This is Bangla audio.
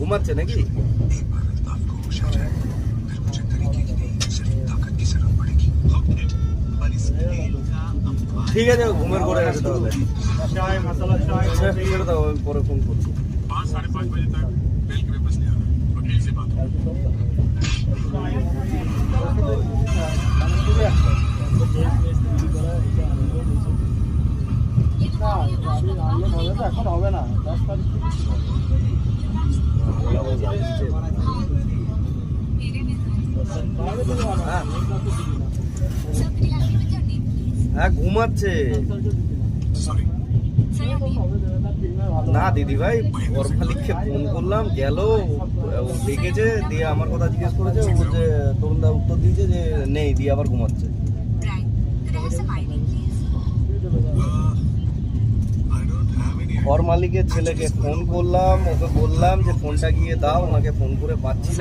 ঘুমাচ্ছে নাকি? ঠিক আছে, ঘুমের করে আছে তাহলে। ছেড়ে দাও, আমি পরে ফোন করছি। 5-5:30 बजे तक बेल के वापस नहीं आना, वकील से बात এখন হবে না, 10 তারিখ হ্যাঁ ঘুমাচ্ছে না দিদি ভাই। ওর মালিককে ফোন করলাম, গেল, ডেকেছে, দিয়ে আমার কথা জিজ্ঞেস করেছে, ও যে তরুণদা উত্তর দিয়েছে যে নেই, দিয়ে আবার ঘুমাচ্ছে। ঘর মালিকের ছেলেকে ফোন করলাম, ওকে বললাম যে ফোনটা গিয়ে দাও, ওনাকে ফোন করে পাচ্ছি না।